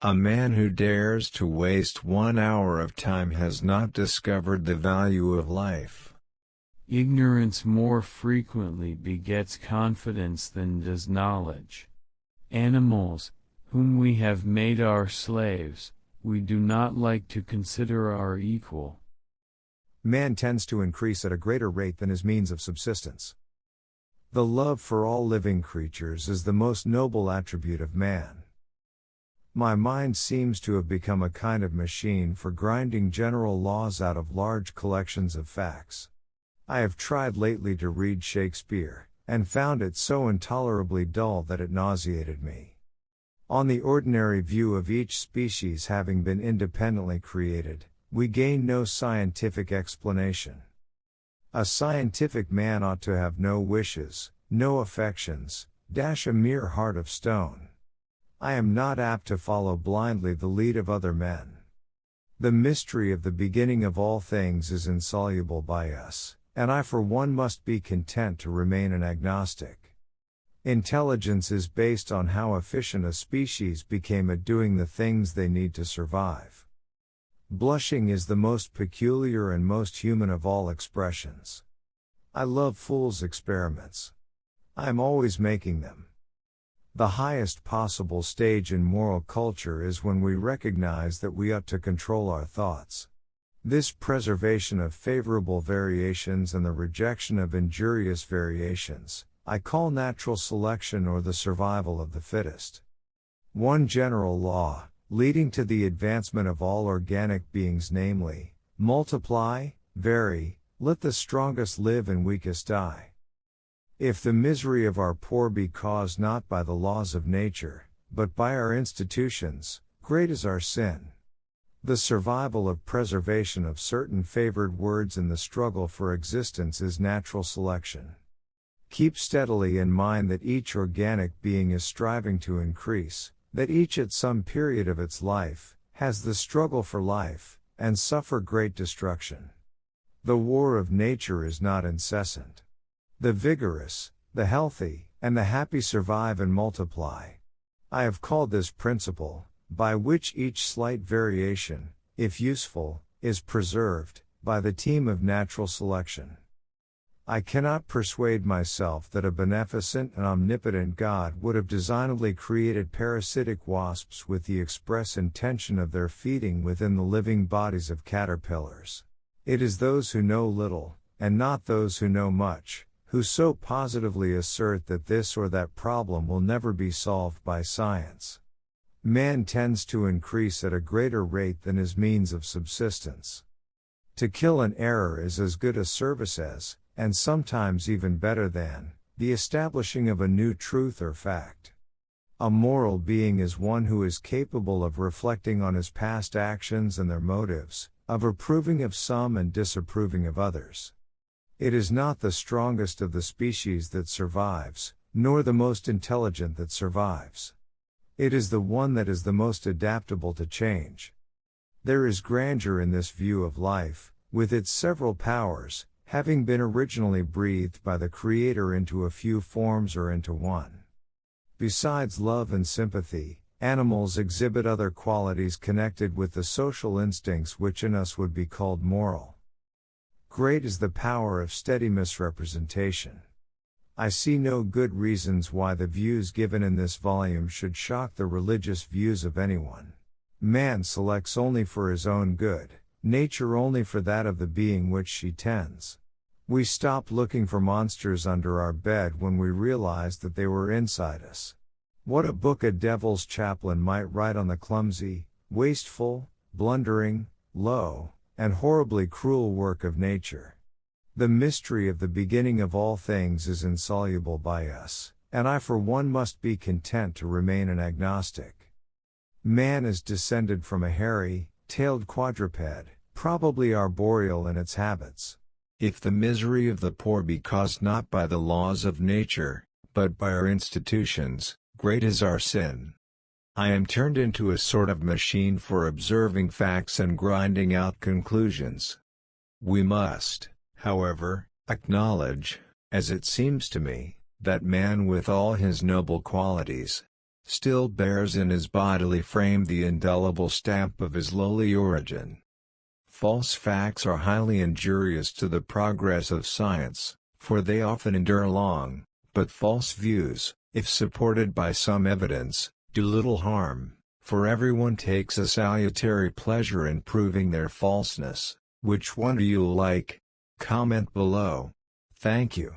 A man who dares to waste 1 hour of time has not discovered the value of life. Ignorance more frequently begets confidence than does knowledge. Animals, whom we have made our slaves, we do not like to consider our equal. Man tends to increase at a greater rate than his means of subsistence. The love for all living creatures is the most noble attribute of man. My mind seems to have become a kind of machine for grinding general laws out of large collections of facts. I have tried lately to read Shakespeare, and found it so intolerably dull that it nauseated me. On the ordinary view of each species having been independently created, we gain no scientific explanation. A scientific man ought to have no wishes, no affections, a mere heart of stone. I am not apt to follow blindly the lead of other men. The mystery of the beginning of all things is insoluble by us, and I for one must be content to remain an agnostic. Intelligence is based on how efficient a species became at doing the things they need to survive. Blushing is the most peculiar and most human of all expressions. I love fools' experiments. I am always making them. The highest possible stage in moral culture is when we recognize that we ought to control our thoughts. This preservation of favorable variations and the rejection of injurious variations, I call natural selection or the survival of the fittest. One general law, leading to the advancement of all organic beings, namely, multiply, vary, let the strongest live and weakest die. If the misery of our poor be caused not by the laws of nature, but by our institutions, great is our sin. The survival of preservation of certain favored words in the struggle for existence is natural selection. Keep steadily in mind that each organic being is striving to increase, that each at some period of its life, has the struggle for life, and suffer great destruction. The war of nature is not incessant. The vigorous, the healthy, and the happy survive and multiply. I have called this principle, by which each slight variation, if useful, is preserved, by the team of natural selection. I cannot persuade myself that a beneficent and omnipotent God would have designedly created parasitic wasps with the express intention of their feeding within the living bodies of caterpillars. It is those who know little, and not those who know much, who so positively assert that this or that problem will never be solved by science. Man tends to increase at a greater rate than his means of subsistence. To kill an error is as good a service as, and sometimes even better than, the establishing of a new truth or fact. A moral being is one who is capable of reflecting on his past actions and their motives, of approving of some and disapproving of others. It is not the strongest of the species that survives, nor the most intelligent that survives. It is the one that is the most adaptable to change. There is grandeur in this view of life, with its several powers, having been originally breathed by the Creator into a few forms or into one. Besides love and sympathy, animals exhibit other qualities connected with the social instincts which in us would be called moral. Great is the power of steady misrepresentation. I see no good reasons why the views given in this volume should shock the religious views of anyone. Man selects only for his own good, nature only for that of the being which she tends. We stopped looking for monsters under our bed when we realized that they were inside us. What a book a devil's chaplain might write on the clumsy, wasteful, blundering, low, and horribly cruel work of nature. The mystery of the beginning of all things is insoluble by us, and I for one must be content to remain an agnostic. Man is descended from a hairy, tailed quadruped, probably arboreal in its habits. If the misery of the poor be caused not by the laws of nature, but by our institutions, great is our sin. I am turned into a sort of machine for observing facts and grinding out conclusions. We must, however, acknowledge, as it seems to me, that man with all his noble qualities, still bears in his bodily frame the indelible stamp of his lowly origin. False facts are highly injurious to the progress of science, for they often endure long, but false views, if supported by some evidence, do little harm, for everyone takes a salutary pleasure in proving their falseness. Which one do you like? Comment below. Thank you.